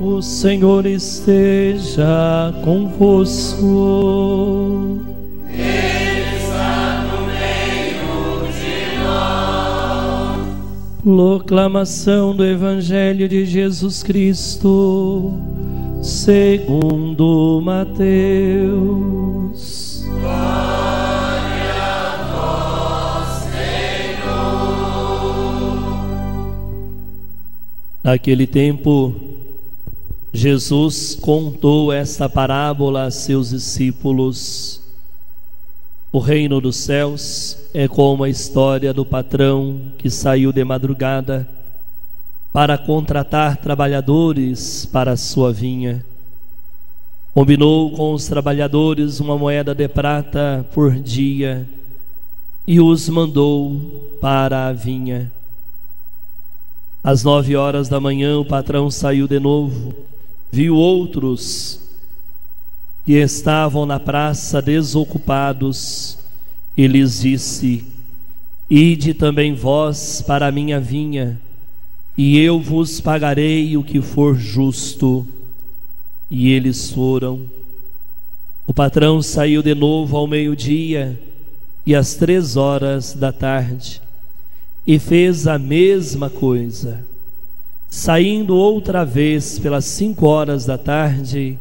O Senhor esteja convosco. Ele está no meio de nós. Proclamação do Evangelho de Jesus Cristo, segundo Mateus. Glória a vós, Senhor. Naquele tempo, Jesus contou esta parábola a seus discípulos. O reino dos céus é como a história do patrão que saiu de madrugada para contratar trabalhadores para a sua vinha. Combinou com os trabalhadores uma moeda de prata por dia e os mandou para a vinha. Às 9 horas da manhã o patrão saiu de novo. Viu outros que estavam na praça desocupados e lhes disse: Ide também vós para a minha vinha, e eu vos pagarei o que for justo. E eles foram. O patrão saiu de novo ao meio-dia e às 3 horas da tarde, e fez a mesma coisa. Saindo outra vez pelas 5 horas da tarde,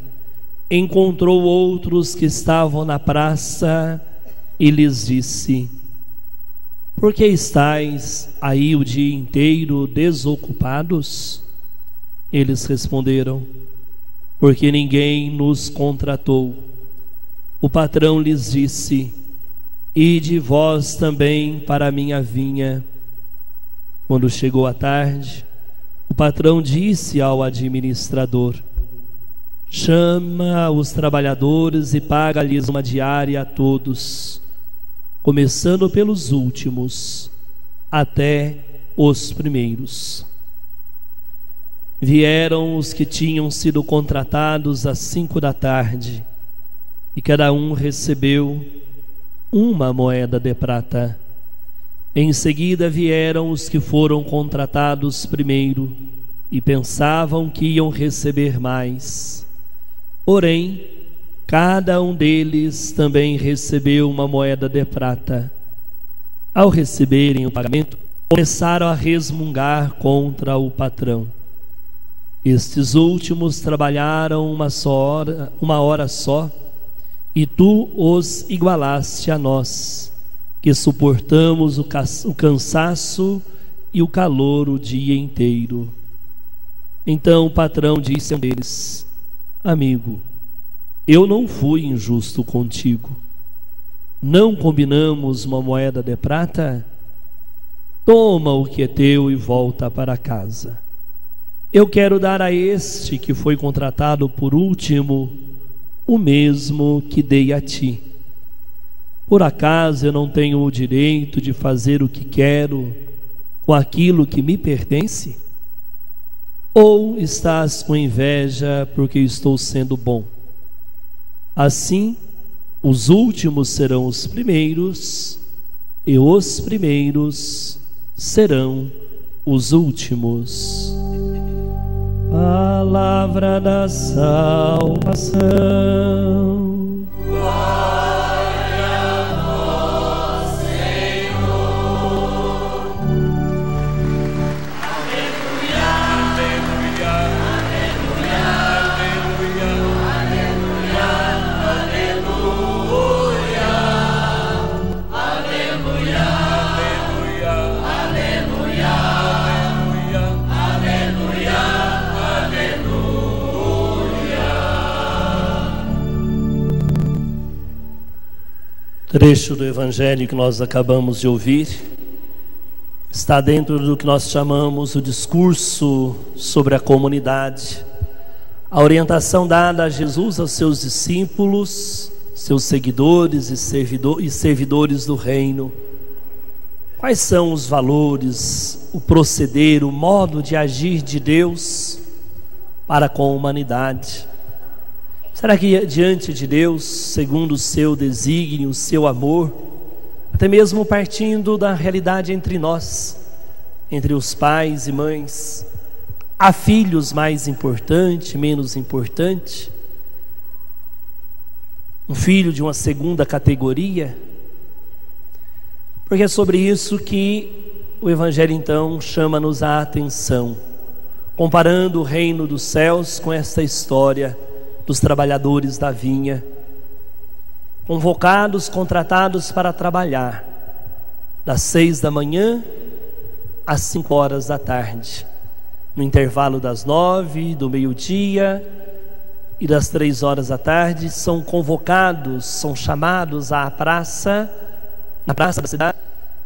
encontrou outros que estavam na praça e lhes disse: Por que estáis aí o dia inteiro desocupados? Eles responderam: Porque ninguém nos contratou. O patrão lhes disse: Ide vós também para a minha vinha. Quando chegou a tarde, o patrão disse ao administrador: Chama os trabalhadores e paga-lhes uma diária a todos, começando pelos últimos até os primeiros. Vieram os que tinham sido contratados às 5 da tarde, e cada um recebeu uma moeda de prata. Em seguida vieram os que foram contratados primeiro e pensavam que iam receber mais. Porém, cada um deles também recebeu uma moeda de prata. Ao receberem o pagamento, começaram a resmungar contra o patrão. Estes últimos trabalharam uma hora só, e tu os igualaste a nós, que suportamos o cansaço e o calor o dia inteiro. Então o patrão disse a eles: Amigo, eu não fui injusto contigo. Não combinamos uma moeda de prata? Toma o que é teu e volta para casa. Eu quero dar a este que foi contratado por último o mesmo que dei a ti. Por acaso eu não tenho o direito de fazer o que quero com aquilo que me pertence? Ou estás com inveja porque estou sendo bom? Assim, os últimos serão os primeiros, e os primeiros serão os últimos. Palavra da salvação. Trecho do Evangelho que nós acabamos de ouvir está dentro do que nós chamamos o discurso sobre a comunidade, a orientação dada a Jesus aos seus discípulos, seus seguidores e servidores do reino. Quais são os valores, o proceder, o modo de agir de Deus para com a humanidade? Será que diante de Deus, segundo o seu desígnio, o seu amor, até mesmo partindo da realidade entre nós, entre os pais e mães, Há filhos mais importantes, menos importantes? Um filho de uma segunda categoria? Porque é sobre isso que o Evangelho então chama-nos a atenção, comparando o reino dos céus com esta história dos trabalhadores da vinha, convocados, contratados para trabalhar, das 6 da manhã às 5 horas da tarde, no intervalo das 9, do meio-dia e das 3 horas da tarde, são convocados, são chamados na praça da cidade,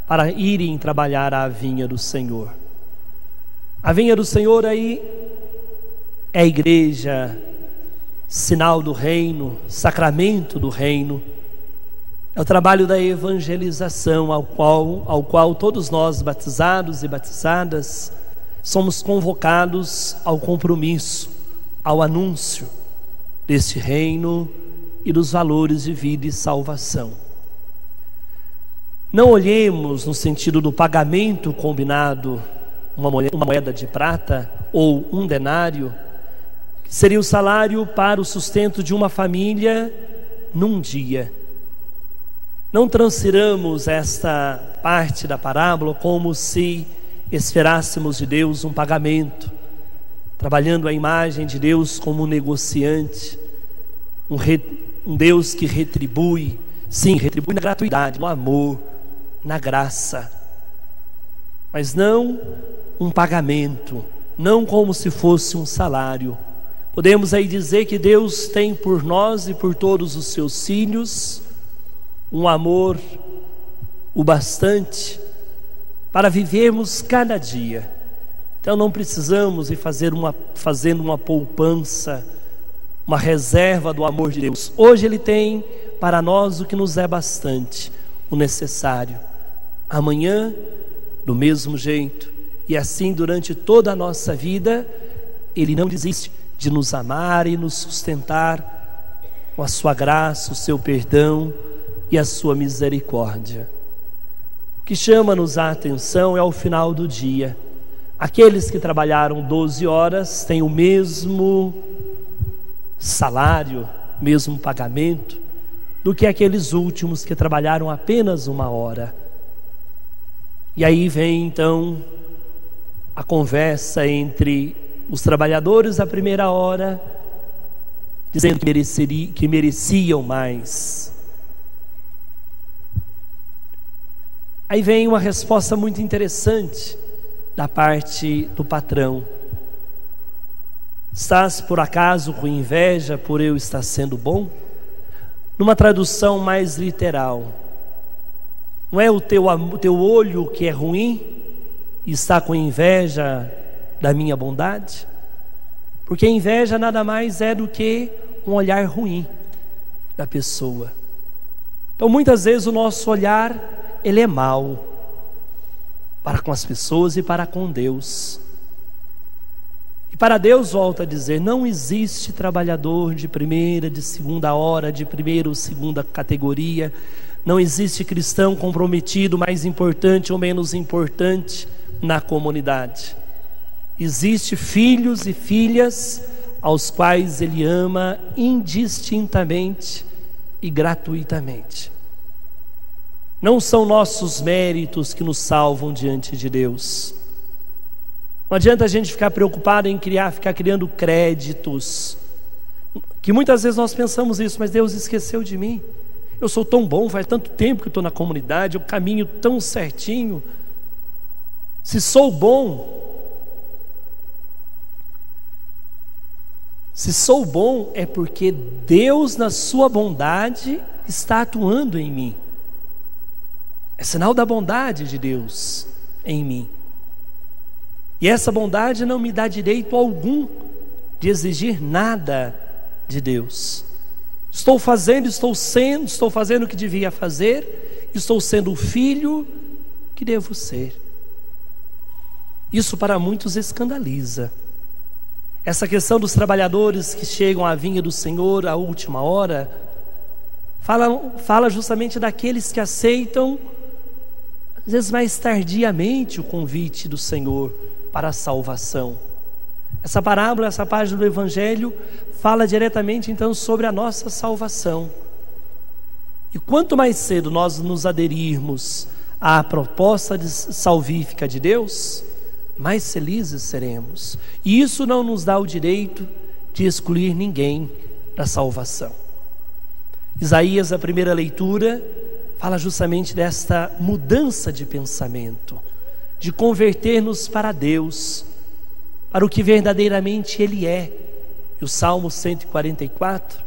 para irem trabalhar à vinha do Senhor. A vinha do Senhor aí é a igreja, sinal do reino, sacramento do reino. É o trabalho da evangelização ao qual todos nós, batizados e batizadas, somos convocados ao compromisso, ao anúncio deste reino e dos valores de vida e salvação. Não olhemos no sentido do pagamento combinado, uma moeda de prata ou um denário, que seria o salário para o sustento de uma família num dia. Não transfiramos esta parte da parábola como se esperássemos de Deus um pagamento, trabalhando a imagem de Deus como um negociante, um Deus que retribui, sim, retribui na gratuidade, no amor, na graça, mas não um pagamento, não como se fosse um salário. Podemos aí dizer que Deus tem por nós e por todos os seus filhos um amor o bastante para vivermos cada dia. Então não precisamos ir fazendo uma poupança, uma reserva do amor de Deus. Hoje Ele tem para nós o que nos é bastante, o necessário. Amanhã, do mesmo jeito, e assim durante toda a nossa vida, Ele não desiste de nos amar e nos sustentar com a sua graça, o seu perdão e a sua misericórdia. O que chama-nos a atenção é ao final do dia. Aqueles que trabalharam 12 horas têm o mesmo salário, mesmo pagamento, do que aqueles últimos que trabalharam apenas 1 hora. E aí vem então a conversa entre os trabalhadores da primeira hora, dizendo que mereciam mais. Aí vem uma resposta muito interessante da parte do patrão. Estás por acaso com inveja por eu estar sendo bom? Numa tradução mais literal, não é o teu olho que é ruim e está com inveja da minha bondade? Porque a inveja nada mais é do que um olhar ruim da pessoa. Então muitas vezes o nosso olhar, ele é mau para com as pessoas e para com Deus. E para Deus, volta a dizer, não existe trabalhador de primeira, de segunda hora, de primeira ou segunda categoria. Não existe cristão comprometido, mais importante ou menos importante na comunidade. Existe filhos e filhas aos quais Ele ama indistintamente e gratuitamente. Não são nossos méritos que nos salvam diante de Deus. Não adianta a gente ficar preocupado em ficar criando créditos, que muitas vezes nós pensamos isso, mas Deus esqueceu de mim. Eu sou tão bom, faz tanto tempo que eu estou na comunidade, eu caminho tão certinho. Se sou bom é porque Deus, na sua bondade, está atuando em mim. É sinal da bondade de Deus em mim. E essa bondade não me dá direito algum de exigir nada de Deus. Estou fazendo o que devia fazer, estou sendo o filho que devo ser. Isso para muitos escandaliza. Essa questão dos trabalhadores que chegam à vinha do Senhor à última hora, fala justamente daqueles que aceitam, às vezes mais tardiamente, o convite do Senhor para a salvação. Essa parábola, essa página do Evangelho fala diretamente então sobre a nossa salvação. E quanto mais cedo nós nos aderirmos à proposta salvífica de Deus, mais felizes seremos. E isso não nos dá o direito de excluir ninguém da salvação. Isaías, a primeira leitura, fala justamente desta mudança de pensamento, de converter-nos para Deus, para o que verdadeiramente Ele é. E o Salmo 144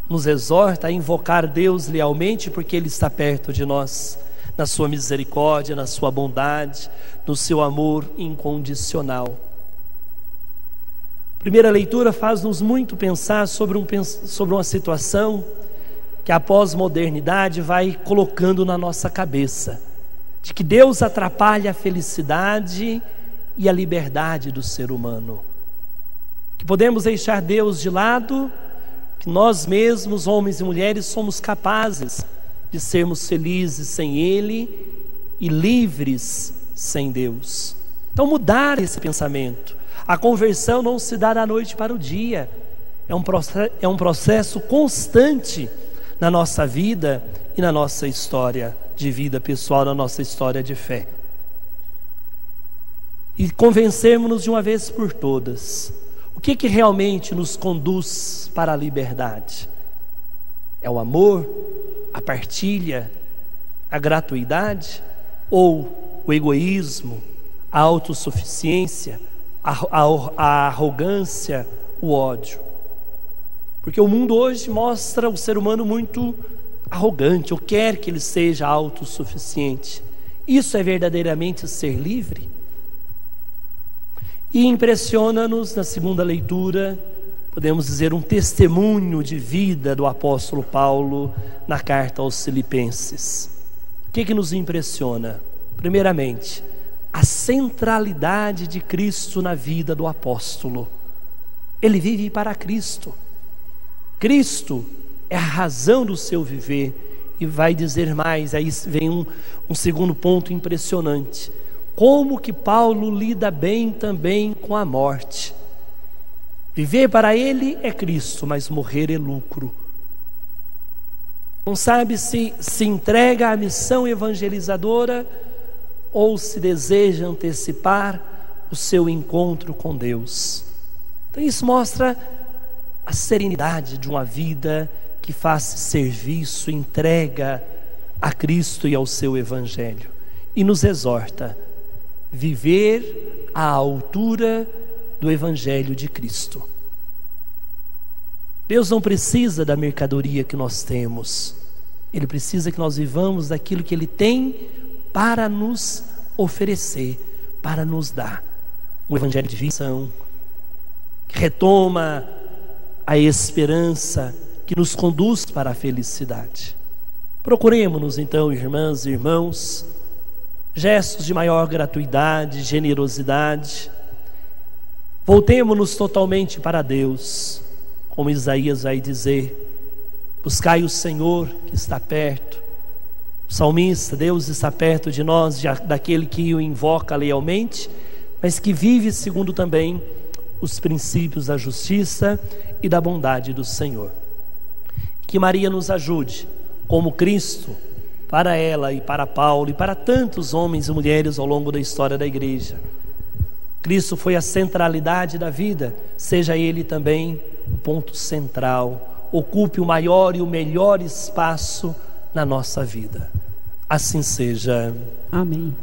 nos exorta a invocar Deus lealmente, porque Ele está perto de nós, na sua misericórdia, na sua bondade, no seu amor incondicional. A primeira leitura faz-nos muito pensar sobre uma situação que a pós-modernidade vai colocando na nossa cabeça, de que Deus atrapalha a felicidade e a liberdade do ser humano, que podemos deixar Deus de lado, que nós mesmos, homens e mulheres, somos capazes de sermos felizes sem Ele e livres sem Deus. Então mudar esse pensamento. A conversão não se dá da noite para o dia, é um processo constante na nossa vida e na nossa história de vida pessoal, na nossa história de fé. E convencermos-nos de uma vez por todas, o que realmente nos conduz para a liberdade? É o amor, a partilha, a gratuidade, ou o egoísmo, a autossuficiência, a arrogância, o ódio? Porque o mundo hoje mostra o ser humano muito arrogante, ou quer que ele seja autossuficiente. Isso é verdadeiramente ser livre? E impressiona-nos na segunda leitura, podemos dizer, um testemunho de vida do apóstolo Paulo na carta aos Filipenses. O que nos impressiona? Primeiramente, a centralidade de Cristo na vida do apóstolo. Ele vive para Cristo. Cristo é a razão do seu viver. E vai dizer mais, aí vem um segundo ponto impressionante. Como que Paulo lida bem também com a morte. Viver para ele é Cristo, mas morrer é lucro. Não sabe se entrega à missão evangelizadora ou se deseja antecipar o seu encontro com Deus. Então isso mostra a serenidade de uma vida que faz serviço, entrega a Cristo e ao seu Evangelho. E nos exorta a viver à altura do Evangelho de Cristo. Deus não precisa da mercadoria que nós temos. Ele precisa que nós vivamos daquilo que Ele tem para nos oferecer, para nos dar. Um Evangelho de vida que retoma a esperança, que nos conduz para a felicidade. Procuremos-nos então, irmãs e irmãos, gestos de maior gratuidade, generosidade. Voltemo-nos totalmente para Deus, como Isaías vai dizer: buscai o Senhor que está perto. O salmista: Deus está perto de nós, daquele que o invoca lealmente, mas que vive segundo também os princípios da justiça e da bondade do Senhor. Que Maria nos ajude, como Cristo, para ela e para Paulo e para tantos homens e mulheres ao longo da história da igreja. Cristo foi a centralidade da vida, seja Ele também o ponto central, ocupe o maior e o melhor espaço na nossa vida. Assim seja. Amém.